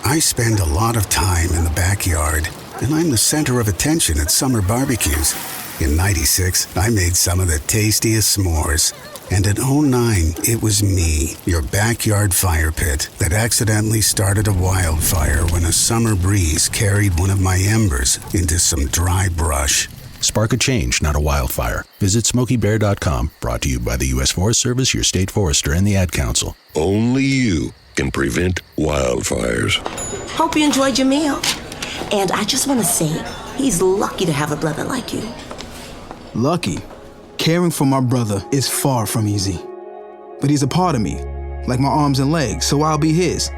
I spend a lot of time in the backyard, and I'm the center of attention at summer barbecues. In '96, I made some of the tastiest s'mores. And in '09, it was me, your backyard fire pit, that accidentally started a wildfire when a summer breeze carried one of my embers into some dry brush. Spark a change, not a wildfire. Visit SmokeyBear.com, brought to you by the U.S. Forest Service, your state forester, and the Ad Council. Only you can prevent wildfires. Hope you enjoyed your meal. And I just want to say, he's lucky to have a brother like you. Lucky? Caring for my brother is far from easy. But he's a part of me, like my arms and legs, so I'll be his.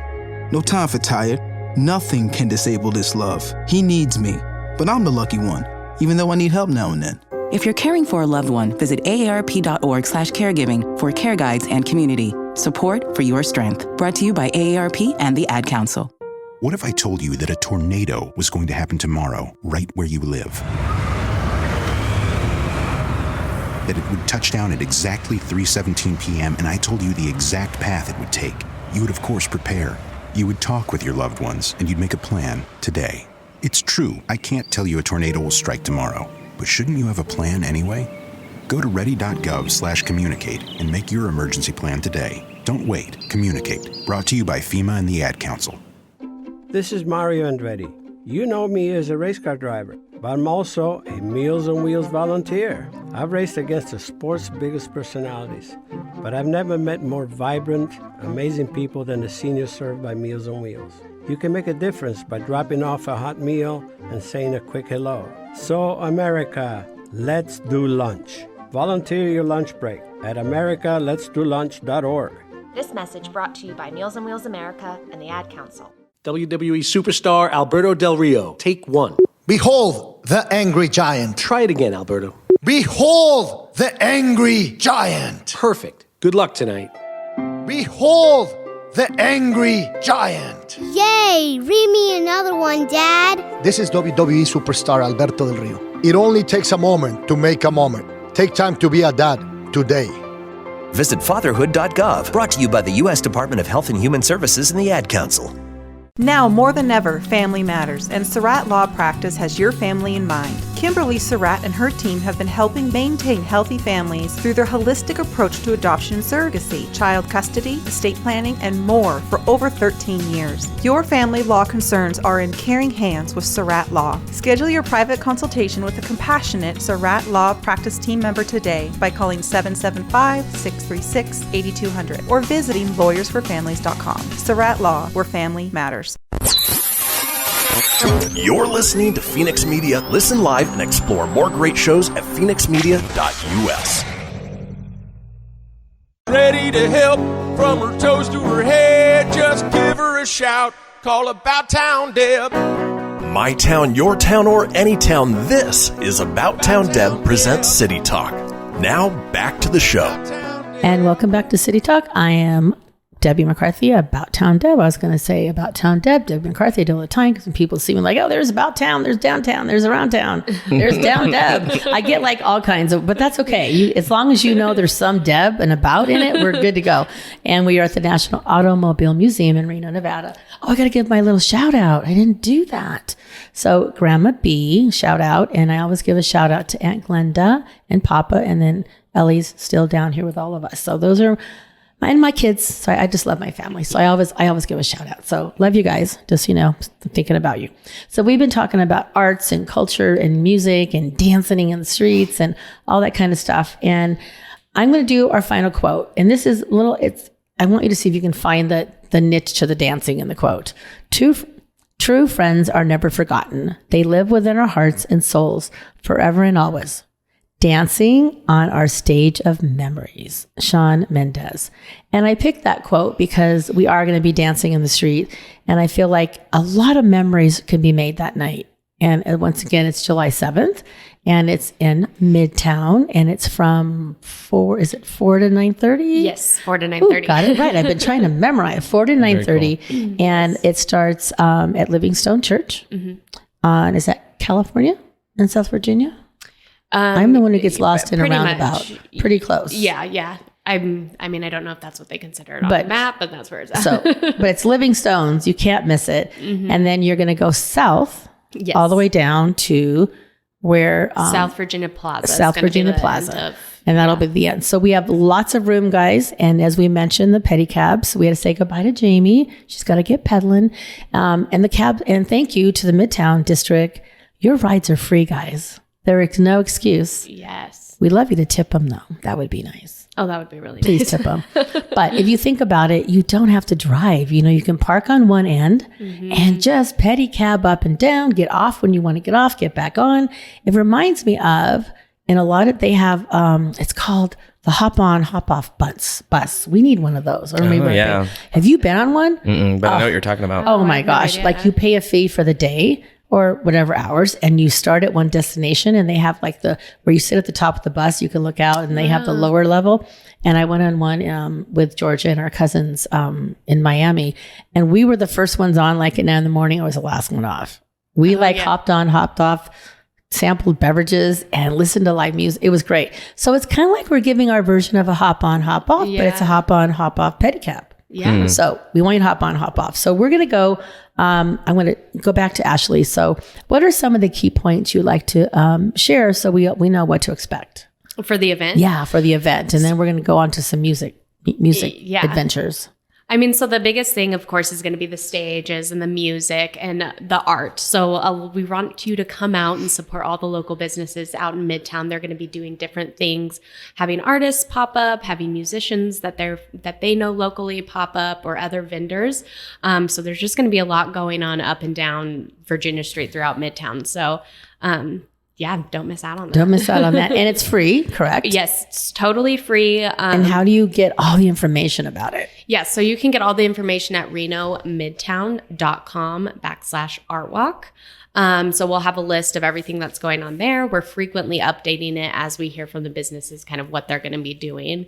No time for tired. Nothing can disable this love. He needs me, but I'm the lucky one, even though I need help now and then. If you're caring for a loved one, visit aarp.org/caregiving for care guides and community. Support for your strength. Brought to you by AARP and the Ad Council. What if I told you that a tornado was going to happen tomorrow, right where you live? That it would touch down at exactly 3:17 p.m. and I told you the exact path it would take. You would, of course, prepare. You would talk with your loved ones, and you'd make a plan today. It's true, I can't tell you a tornado will strike tomorrow, but shouldn't you have a plan anyway? Go to ready.gov/communicate and make your emergency plan today. Don't wait, communicate. Brought to you by FEMA and the Ad Council. This is Mario Andretti. You know me as a race car driver, but I'm also a Meals on Wheels volunteer. I've raced against the sport's biggest personalities, but I've never met more vibrant, amazing people than the seniors served by Meals on Wheels. You can make a difference by dropping off a hot meal and saying a quick hello. So, America, let's do lunch. Volunteer your lunch break at americaletsdolunch.org. This message brought to you by Meals on Wheels America and the Ad Council. WWE superstar Alberto Del Rio, take one. Behold the angry giant. Try it again, Alberto. Behold the angry giant. Perfect. Good luck tonight. Behold the angry giant. Yay! Read me another one, Dad. This is WWE superstar Alberto Del Rio. It only takes a moment to make a moment. Take time to be a dad today. Visit fatherhood.gov, brought to you by the U.S. Department of Health and Human Services and the Ad Council. Now more than ever, family matters, and Surratt Law Practice has your family in mind. Kimberly Surratt and her team have been helping maintain healthy families through their holistic approach to adoption and surrogacy, child custody, estate planning, and more for over 13 years. Your family law concerns are in caring hands with Surratt Law. Schedule your private consultation with a compassionate Surratt Law Practice team member today by calling 775-636-8200 or visiting lawyersforfamilies.com. Surratt Law, where family matters. You're listening to Fenix Media. Listen live and explore more great shows at fenixmedia.us. Ready to help from her toes to her head. Just give her a shout. Call About Town Deb. My town, your town, or any town. This is About Town Deb presents City Talk. Now back to the show. And welcome back to City Talk. I am Debbie McCarthy, About Town Deb. I was going to say About Town Deb, Debbie McCarthy. I do all the time because when people see me like, oh, there's About Town, there's Downtown, there's Around Town, there's Down Deb. I get like all kinds of, but that's okay. As long as you know there's some Deb and About in it, we're good to go. And we are at the National Automobile Museum in Reno, Nevada. Oh, I got to give my little shout out. I didn't do that. So Grandma B, shout out. And I always give a shout out to Aunt Glenda and Papa. And then Ellie's still down here with all of us. So those are and my kids. So I just love my family. So I always give a shout out. So love you guys. Just, I'm thinking about you. So we've been talking about arts and culture and music and dancing in the streets and all that kind of stuff. And I'm going to do our final quote. And this is I want you to see if you can find the niche to the dancing in the quote. True friends are never forgotten. They live within our hearts and souls forever and always. Dancing on our stage of memories, Shawn Mendes. And I picked that quote because we are going to be dancing in the street. And I feel like a lot of memories can be made that night. And once again, it's July 7th and it's in MidTown and it's from 4 to 9:30? Yes, 4 to 9:30. Got it right. I've been trying to memorize 4 to 9:30. Cool. And it starts at Livingstone Church. Mm-hmm. Is that California and South Virginia? I'm the one who gets lost in a roundabout. Pretty close. Yeah. I don't know if that's what they consider it on the map, but that's where it's at. But it's Livingstone's. You can't miss it. Mm-hmm. And then you're going to go south all the way down to where South Virginia Plaza. South Virginia Plaza. And that'll be the end. So we have lots of room, guys. And as we mentioned, the Pedicabs, we had to say goodbye to Jaime. She's got to get pedaling. And the cab. And thank you to the MidTown District. Your rides are free, guys. There is no excuse. Yes. We'd love you to tip them, though. That would be nice. Oh, that would be really Please nice. Tip them. But if you think about it, you don't have to drive. You can park on one end and just pedicab up and down, get off when you want to get off, get back on. It reminds me of, in a lot of, they have, it's called the hop on, hop off bus. We need one of those. Or maybe yeah. Have you been on one? But I know what you're talking about. Oh my gosh. Like you pay a fee for the day or whatever hours, and you start at one destination, and they have like where you sit at the top of the bus, you can look out, and they have the lower level. And I went on one with Georgia and our cousins in Miami, and we were the first ones on. Like at 9 in the morning, I was the last one off. We hopped on, hopped off, sampled beverages, and listened to live music. It was great. So it's kind of like we're giving our version of a hop on, hop off, but it's a hop on, hop off pedicab. Yeah. So we want you to hop on, hop off. So we're going to go, I'm going to go back to Ashley. So what are some of the key points you'd like to share so we know what to expect? For the event? Yeah, for the event. And then we're going to go on to some music adventures. I mean, so the biggest thing, of course, is going to be the stages and the music and the art. So we want you to come out and support all the local businesses out in Midtown. They're going to be doing different things, having artists pop up, having musicians that they know locally pop up, or other vendors. So there's just going to be a lot going on up and down Virginia Street throughout Midtown. So yeah, don't miss out on that. Don't miss out on that. And it's free, correct? Yes, it's totally free. And how do you get all the information about it? Yeah, so you can get all the information at renomidtown.com/artwalk. So we'll have a list of everything that's going on there. We're frequently updating it as we hear from the businesses kind of what they're going to be doing.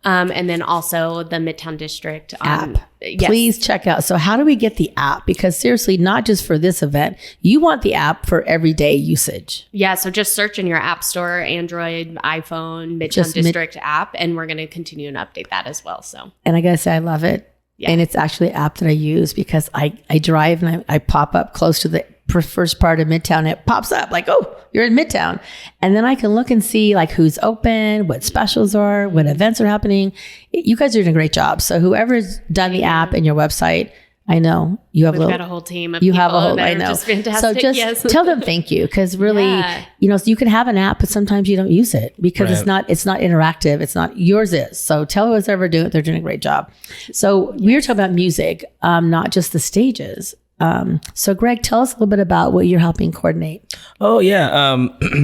And then also the Midtown District app. Yes. Please check out. So how do we get the app? Because seriously, not just for this event, you want the app for everyday usage. Yeah. So just search in your app store, Android, iPhone, Midtown District app, and we're going to continue and update that as well. So, and I gotta say, I love it. Yeah. And it's actually an app that I use because I drive and I pop up close to the first part of Midtown. It pops up like, oh, you're in Midtown. And then I can look and see like who's open, what specials are, what events are happening. You guys are doing a great job. So whoever's done the app and your website, I know you have We've got a whole team of you people have a whole, that I are know. just fantastic. So just tell them thank you. Cause really, you know, so you can have an app, but sometimes you don't use it because it's not interactive. It's not yours is. So tell who's ever doing it. They're doing a great job. So we were talking about music, not just the stages. So Greg, tell us a little bit about what you're helping coordinate. Oh yeah.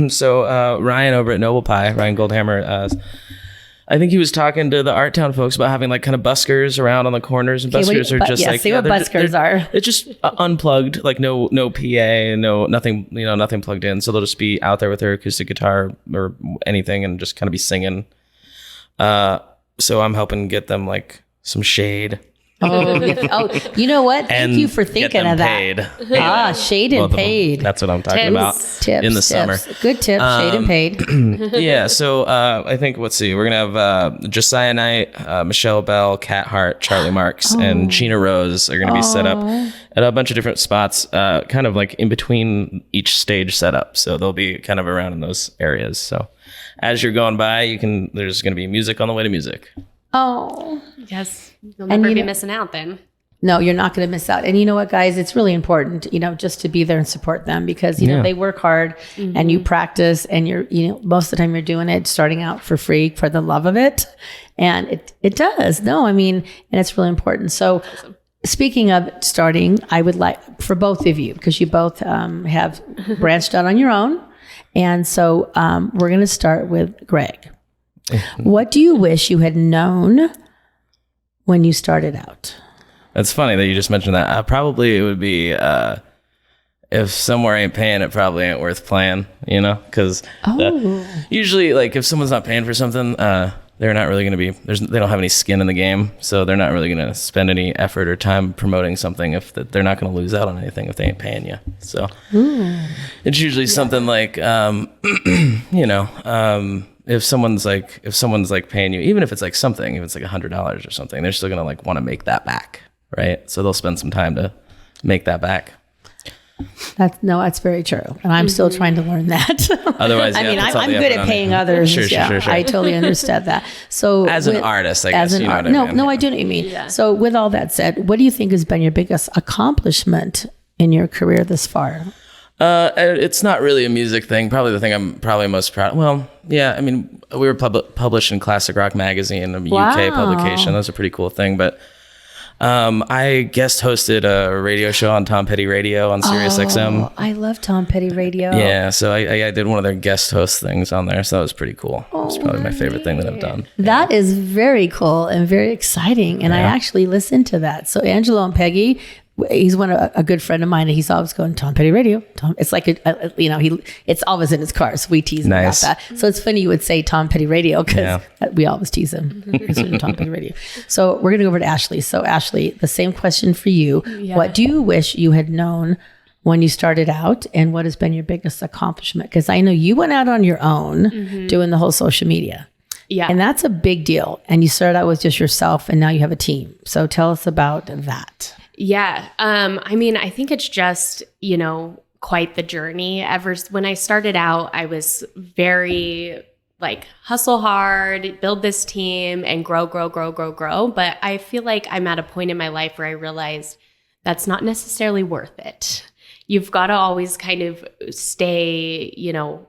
So Ryan over at Noble Pie, Ryan Goldhammer, I think he was talking to the Art Town folks about having like kind of buskers around on the corners, and buskers are just like, say what buskers are. It's just unplugged, like no PA, nothing, nothing plugged in. So they'll just be out there with their acoustic guitar or anything and just kind of be singing. So I'm helping get them like some shade. Oh, you know what? Thank you for thinking of that. Shade and paid. That's what I'm talking about. Tips, in the summer. Good tips, shade and paid. Yeah. So I think, let's see, we're going to have Josiah Knight, Michelle Bell, Kat Hart, Charlie Marks, and Gina Rose are going to be set up at a bunch of different spots, kind of like in between each stage setup. So they'll be kind of around in those areas. So as you're going by, there's going to be music on the way to music. Oh, yes. You'll never be missing out then. No, you're not going to miss out. And you know what, guys, it's really important, just to be there and support them because, you know, they work hard and you practice and most of the time you're doing it starting out for free for the love of it. And it does. No, I mean, and it's really important. So speaking of starting, I would like for both of you, because you both have branched out on your own. And so we're going to start with Greg. What do you wish you had known when you started out? That's funny that you just mentioned that. Probably it would be if somewhere ain't paying, it probably ain't worth playing, because usually like if someone's not paying for something, they're not really going to be, they don't have any skin in the game. So they're not really going to spend any effort or time promoting something if they're not going to lose out on anything if they ain't paying you. So it's usually something like, if someone's like paying you, even if it's like something, if it's like $100 or something, they're still going to like want to make that back. Right. So they'll spend some time to make that back. That's very true. And I'm still trying to learn that. Otherwise, I mean, I'm good at paying others. Sure. I totally understand that. So as an artist, I guess, No, I do know what you mean. Yeah. So with all that said, what do you think has been your biggest accomplishment in your career this far? It's not really a music thing. Probably the thing I'm probably most proud of. Well, yeah, I mean, we were published in Classic Rock Magazine, a UK publication. That was a pretty cool thing. But I guest hosted a radio show on Tom Petty Radio on Sirius XM. I love Tom Petty Radio. Yeah, so I did one of their guest host things on there. So that was pretty cool. It's probably my favorite thing that I've done. That is very cool and very exciting. And I actually listened to that. So Angelo and Peggy, he's a good friend of mine, and he's always going Tom Petty Radio. Tom, it's like it's always in his car, so we tease him about that. So it's funny you would say Tom Petty Radio because we always tease him because we're Tom Petty Radio. So we're gonna go over to Ashley. So Ashley, the same question for you. Yeah. What do you wish you had known when you started out, and what has been your biggest accomplishment? Because I know you went out on your own doing the whole social media. Yeah, and that's a big deal. And you started out with just yourself, and now you have a team. So tell us about that. Yeah. I mean, I think it's just, quite the journey. When I started out, I was very like hustle hard, build this team and grow. But I feel like I'm at a point in my life where I realized that's not necessarily worth it. You've got to always kind of stay,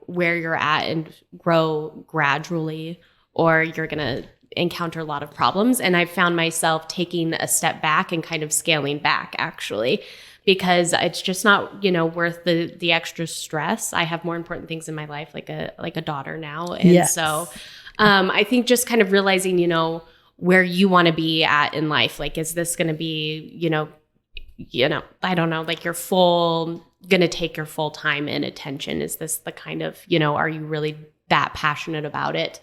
where you're at and grow gradually, or you're going to encounter a lot of problems. And I found myself taking a step back and kind of scaling back, actually, because it's just not, worth the extra stress. I have more important things in my life, like a daughter now. And so I think just kind of realizing, where you want to be at in life. Like, is this going to be, I don't know, like going to take your full time and attention? Is this the kind of, are you really that passionate about it?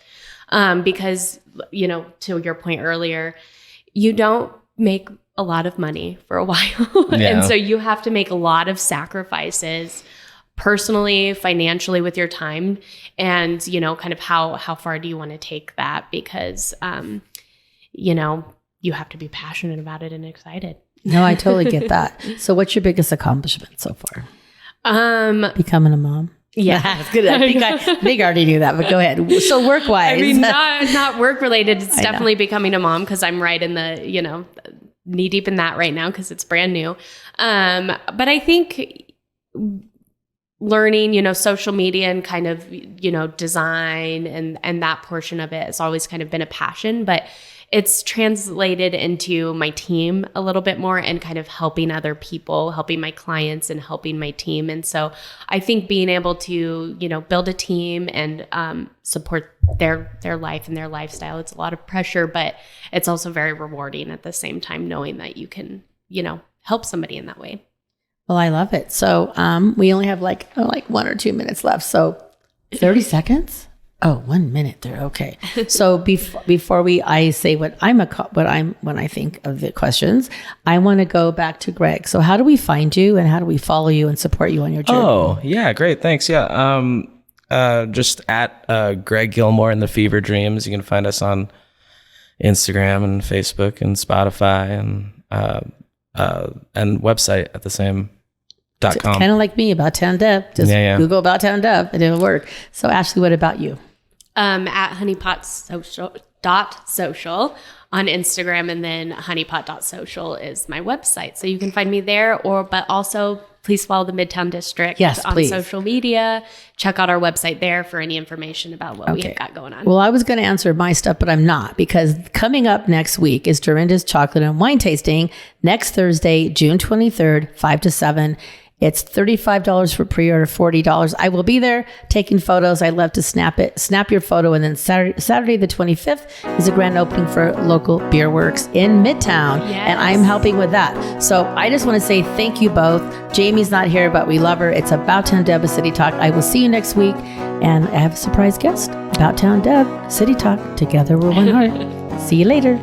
Because, to your point earlier, you don't make a lot of money for a while. And so you have to make a lot of sacrifices personally, financially, with your time. And, kind of how far do you want to take that? Because, you have to be passionate about it and excited. No, I totally get that. So what's your biggest accomplishment so far? Becoming a mom. Yeah, that's good. I think I already knew that, but go ahead. So work-wise. I mean, not work-related. It's definitely becoming a mom, because I'm right in the, knee-deep in that right now because it's brand new. But I think learning, social media and kind of, design and that portion of it has always kind of been a passion, but it's translated into my team a little bit more and kind of helping other people, helping my clients and helping my team. And so I think being able to, build a team and support their life and their lifestyle, it's a lot of pressure, but it's also very rewarding at the same time, knowing that you can, help somebody in that way. Well, I love it. So we only have like 1 or 2 minutes left. So 30 seconds? Oh, 1 minute there. Okay. So before I say when I think of the questions, I want to go back to Greg. So how do we find you and how do we follow you and support you on your journey? Oh, yeah. Great. Thanks. Yeah. Just at Greg Gilmore and the Fever Dreams. You can find us on Instagram and Facebook and Spotify and website at the same .com. Kind of like me, About Town Dev. Just Google About Town Dev and it'll work. So Ashley, what about you? At honeypot.social on Instagram, and then honeypot.social is my website. So you can find me there, but also please follow the MidTown District on social media. Check out our website there for any information about what we have got going on. Well, I was going to answer my stuff, but I'm not, because coming up next week is Dorinda's Chocolate and Wine Tasting next Thursday, June 23rd, 5 to 7. It's $35 for pre-order, $40. I will be there taking photos. I love to snap your photo. And then Saturday the 25th is a grand opening for local beer works in Midtown. Yes. And I'm helping with that. So I just want to say thank you both. Jamie's not here, but we love her. It's About Town Dev, City Talk. I will see you next week. And I have a surprise guest, About Town Dev, City Talk. Together we're one heart. See you later.